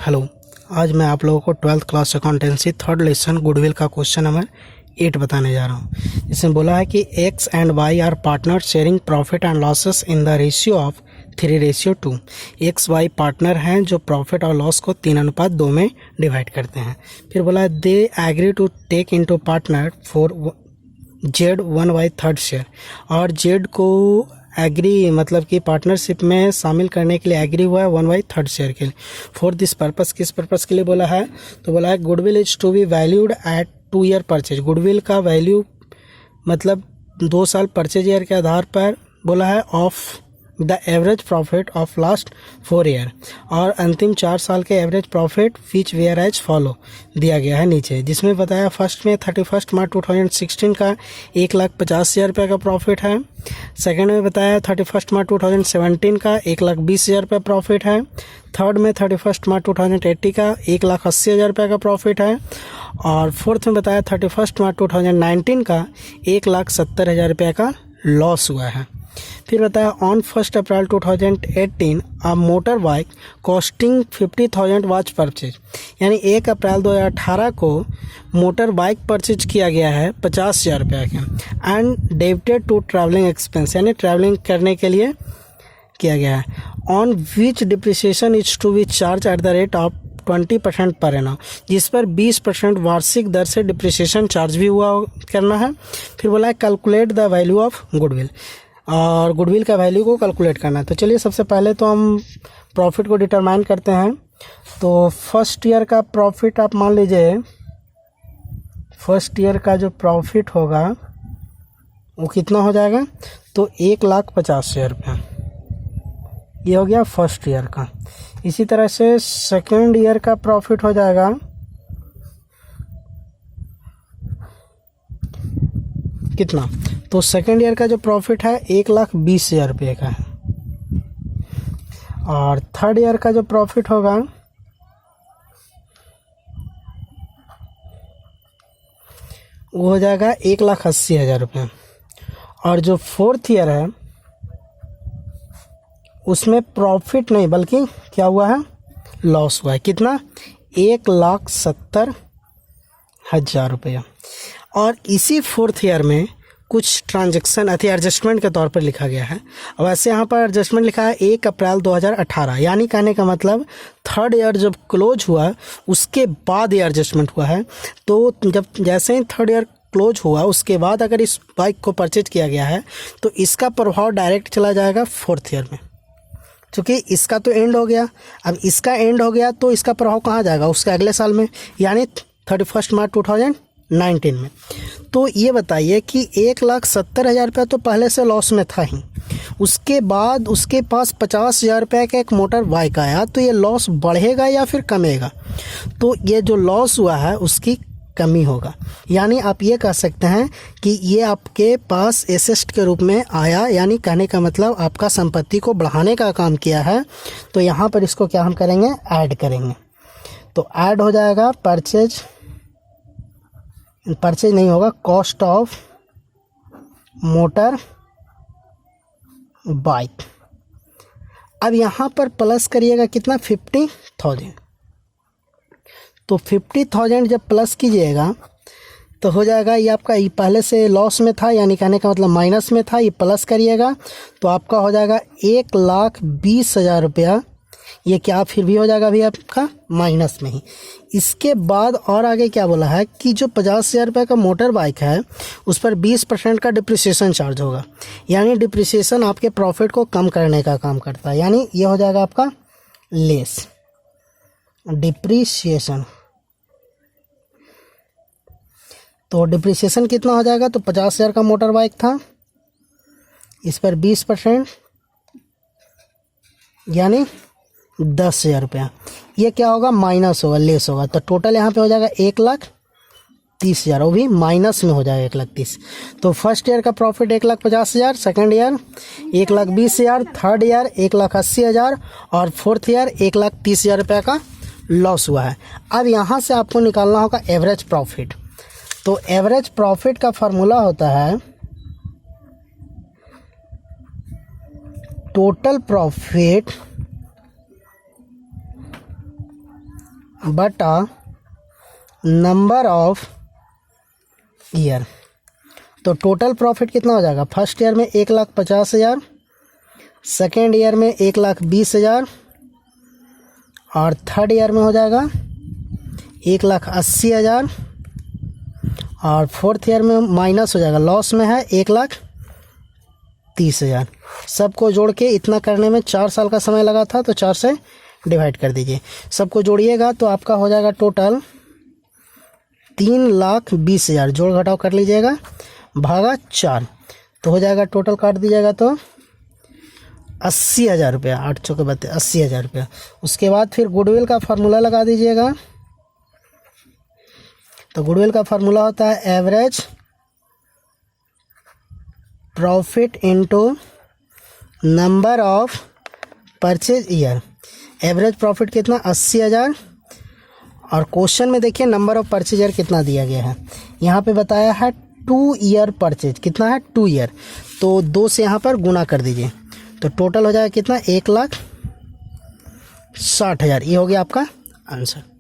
Hello. आज मैं आप लोगों को 12th class accountancy third lesson goodwill का क्वेश्चन नंबर 8 बताने जा रहा हूँ। इसमें बोला है कि X and Y are partner sharing profit and losses in the ratio of 3:2। X Y partner हैं जो प्रॉफिट और लॉस को 3:2 में डिवाइड करते हैं। फिर बोला है they agree to take into partner for Z 1/3 share, और जेड को एग्री मतलब कि पार्टनरशिप में शामिल करने के लिए एग्री हुआ है 1/3 शेयर के लिए। फॉर दिस पर्पस, किस पर्पस के लिए बोला है? तो बोला है goodwill is to be valued at 2 year purchase. Goodwill का वैल्यू मतलब 2 साल परचेज ईयर के आधार पर बोला है of the average profit of last 4 year, और अंतिम 4 साल के average profit which were as follow दिया गया है नीचे, जिसमें बताया फर्स्ट में 31 मार्च 2016 का 1,50,000 रुपये का प्रॉफिट है। सेकंड में बताया 31 मार्च 2017 का 1,20,000 रुपये प्रॉफिट है। थर्ड में 31 मार्च 2080 का 1,80,000 रुपये का प्रॉफिट है। और फोर्थ में बताया 31 मार्च 2019 का 1,70,000 रुपये का लॉस हुआ है। फिर बताया on 1 April 2018 a motor bike costing 50,000 was purchase, यानी 1 अप्रैल 2018 को मोटर बाइक परचेज किया गया है 50,000 रुपये के, and debited to travelling expense, यानी ट्रैवलिंग करने के लिए किया गया है। On which depreciation is to be charge at the rate of 20% per annum, जिस पर 20% वार्षिक दर से डिप्रिसिएशन चार्ज भी हुआ करना है। फिर बोला है calculate the value of goodwill, और गुडविल का वैल्यू को कैलकुलेट करना है। तो चलिए सबसे पहले तो हम प्रॉफिट को डिटरमाइन करते हैं। तो फर्स्ट ईयर का प्रॉफिट आप मान लीजिए, फर्स्ट ईयर का जो प्रॉफिट होगा वो कितना हो जाएगा? तो 1,50,000 रुपये, ये हो गया फर्स्ट ईयर का। इसी तरह से सेकेंड ईयर का प्रॉफिट हो जाएगा कितना? तो सेकेंड ईयर का जो प्रॉफिट है 1,20,000 रुपये का है। और थर्ड ईयर का जो प्रॉफिट होगा वो हो जाएगा 1,80,000 रुपये। और जो फोर्थ ईयर है उसमें प्रॉफिट नहीं बल्कि क्या हुआ है? लॉस हुआ है। कितना? 1,70,000 रुपये। और इसी फोर्थ ईयर में कुछ ट्रांजैक्शन एडजस्टमेंट के तौर पर लिखा गया है। अब वैसे यहाँ पर एडजस्टमेंट लिखा है 1 अप्रैल 2018, यानी कहने का मतलब थर्ड ईयर जब क्लोज हुआ उसके बाद ये एडजस्टमेंट हुआ है। तो जब जैसे ही थर्ड ईयर क्लोज हुआ उसके बाद अगर इस बाइक को परचेज किया गया है तो इसका प्रभाव डायरेक्ट चला जाएगा फोर्थ ईयर में, क्योंकि इसका तो एंड हो गया। अब इसका एंड हो गया तो इसका प्रभाव कहाँ जाएगा? उसके अगले साल में, यानी 31 मार्च 2019 में। तो ये बताइए कि 1,70,000 रुपये तो पहले से लॉस में था ही, उसके बाद उसके पास 50,000 रुपये का एक मोटर बाइक आया, तो ये लॉस बढ़ेगा या फिर कमेगा? तो ये जो लॉस हुआ है उसकी कमी होगा। यानी आप ये कह सकते हैं कि ये आपके पास एसेट के रूप में आया, यानी कहने का मतलब आपका संपत्ति को बढ़ाने का काम किया है। तो यहाँ पर इसको क्या हम करेंगे? ऐड करेंगे। तो ऐड हो जाएगा परचेज नहीं होगा, कॉस्ट ऑफ मोटर बाइक। अब यहाँ पर प्लस करिएगा कितना? 50,000। तो 50,000 जब प्लस कीजिएगा तो हो जाएगा ये आपका, ये पहले से लॉस में था, यानी कहने का मतलब माइनस में था, ये प्लस करिएगा तो आपका हो जाएगा 1,20,000 रुपया। ये क्या फिर भी हो जाएगा अभी आपका माइनस में ही। इसके बाद और आगे क्या बोला है कि जो 50,000 रुपये का मोटर बाइक है उस पर 20% का डिप्रिसिएशन चार्ज होगा, यानी डिप्रिसिएशन आपके प्रॉफिट को कम करने का काम करता है, यानी ये हो जाएगा आपका लेस डिप्रिसिएशन। तो डिप्रिसिएशन कितना हो जाएगा? तो 50,000 का मोटर बाइक था, इस पर 20% यानी 10,000 रुपया। ये क्या होगा? माइनस होगा, लेस होगा। तो टोटल यहाँ पे हो जाएगा 1,30,000, वो भी माइनस में हो जाएगा 1,30,000। तो फर्स्ट ईयर का profit 1,50,000, second year 1,20,000, third year 1,80,000 और फोर्थ ईयर 1,30,000 रुपये का लॉस हुआ है। अब यहाँ से आपको निकालना होगा एवरेज प्रॉफिट। तो एवरेज प्रॉफिट का फार्मूला होता है टोटल प्रॉफिट बटा नंबर ऑफ ईयर। तो टोटल प्रॉफिट कितना हो जाएगा, फर्स्ट ईयर में 1,50,000, सेकेंड ईयर में 1,20,000 और थर्ड ईयर में हो जाएगा 1,80,000 और फोर्थ ईयर में माइनस हो जाएगा, लॉस में है 1,30,000। सबको जोड़ के इतना करने में 4 साल का समय लगा था, तो 4 से डिवाइड कर दीजिए। सबको जोड़िएगा तो आपका हो जाएगा टोटल 3,20,000, जोड़ घटाव कर लीजिएगा, भागा 4, तो हो जाएगा टोटल काट दीजिएगा तो 80,000 रुपया, 8 चौके 32, 80,000 रुपया। उसके बाद फिर गुडविल का फार्मूला लगा दीजिएगा। तो गुडविल का फार्मूला होता है average profit into number of purchase year. Average profit कितना, 80,000, और क्वेश्चन में देखिए नंबर ऑफ परचेज ईयर कितना दिया गया है। यहाँ पे बताया है 2 ईयर परचेज, कितना है 2 ईयर, तो 2 से यहाँ पर गुना कर दीजिए, तो टोटल हो जाएगा कितना 1,60,000। ये हो गया आपका आंसर।